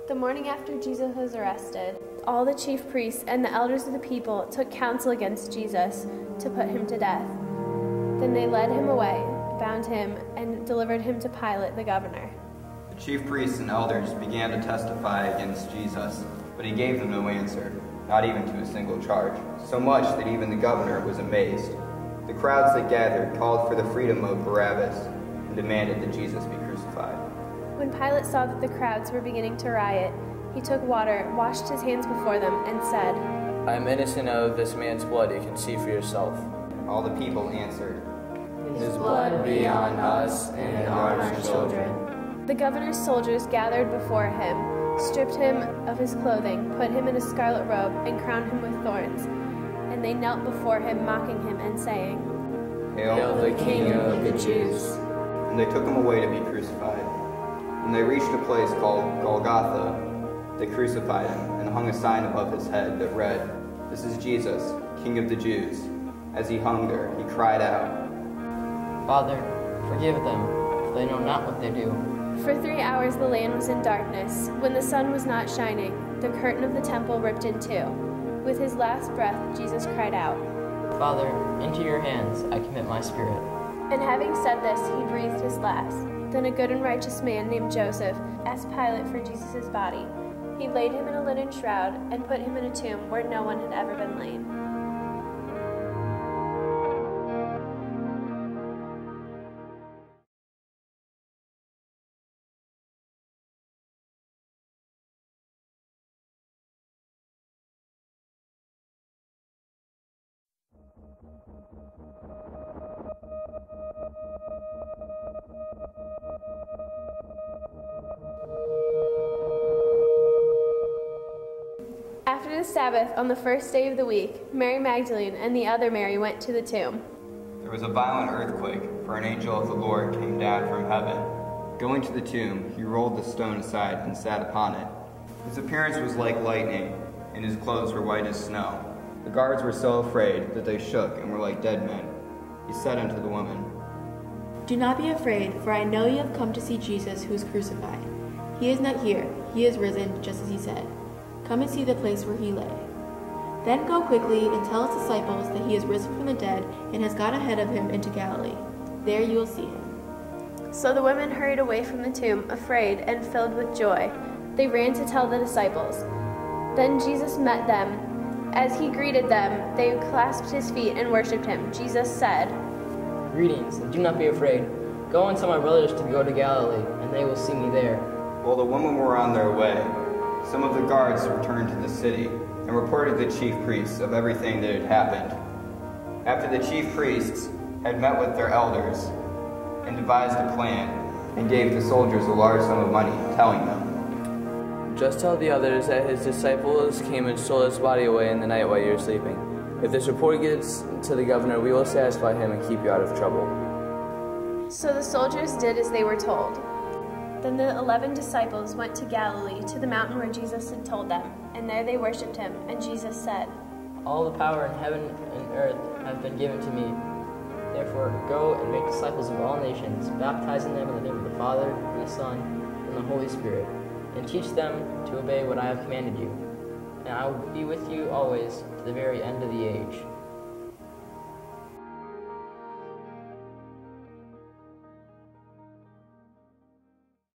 The morning after Jesus was arrested, all the chief priests and the elders of the people took counsel against Jesus to put him to death. Then they led him away, bound him, and delivered him to Pilate, the governor. The chief priests and elders began to testify against Jesus, but he gave them no answer, not even to a single charge, so much that even the governor was amazed. The crowds that gathered called for the freedom of Barabbas and demanded that Jesus be crucified. When Pilate saw that the crowds were beginning to riot, he took water, washed his hands before them, and said, I am innocent of this man's blood. You can see for yourself. All the people answered, His blood be on us and on our children. The governor's soldiers gathered before him, stripped him of his clothing, put him in a scarlet robe, and crowned him with thorns. And they knelt before him, mocking him and saying, Hail the King of the Jews. And they took him away to be crucified. When they reached a place called Golgotha, they crucified him and hung a sign above his head that read, This is Jesus, King of the Jews. As he hung there, he cried out, Father, forgive them, for they know not what they do. For 3 hours the land was in darkness. When the sun was not shining, the curtain of the temple ripped in two. With his last breath, Jesus cried out, Father, into your hands I commit my spirit. And having said this, he breathed his last. Then a good and righteous man named Joseph asked Pilate for Jesus' body. He laid him in a linen shroud and put him in a tomb where no one had ever been laid. After the Sabbath, on the first day of the week, Mary Magdalene and the other Mary went to the tomb. There was a violent earthquake, for an angel of the Lord came down from heaven. Going to the tomb, he rolled the stone aside and sat upon it. His appearance was like lightning, and his clothes were white as snow. The guards were so afraid that they shook and were like dead men. He said unto the woman, Do not be afraid, for I know you have come to see Jesus who is crucified. He is not here, he is risen, just as he said. Come and see the place where he lay. Then go quickly and tell his disciples that he is risen from the dead and has gone ahead of him into Galilee. There you will see him. So the women hurried away from the tomb, afraid and filled with joy. They ran to tell the disciples. Then Jesus met them. As he greeted them, they clasped his feet and worshipped him. Jesus said, Greetings, and do not be afraid. Go and tell my brothers to go to Galilee, and they will see me there. While the women were on their way, some of the guards returned to the city and reported to the chief priests of everything that had happened. After the chief priests had met with their elders and devised a plan and gave the soldiers a large sum of money, telling them, Just tell the others that his disciples came and stole his body away in the night while you were sleeping. If this report gets to the governor, we will satisfy him and keep you out of trouble. So the soldiers did as they were told. Then the 11 disciples went to Galilee, to the mountain where Jesus had told them, and there they worshipped him. And Jesus said, All the power in heaven and earth has been given to me. Therefore, go and make disciples of all nations, baptizing them in the name of the Father, and the Son, and the Holy Spirit, and teach them to obey what I have commanded you. And I will be with you always to the very end of the age.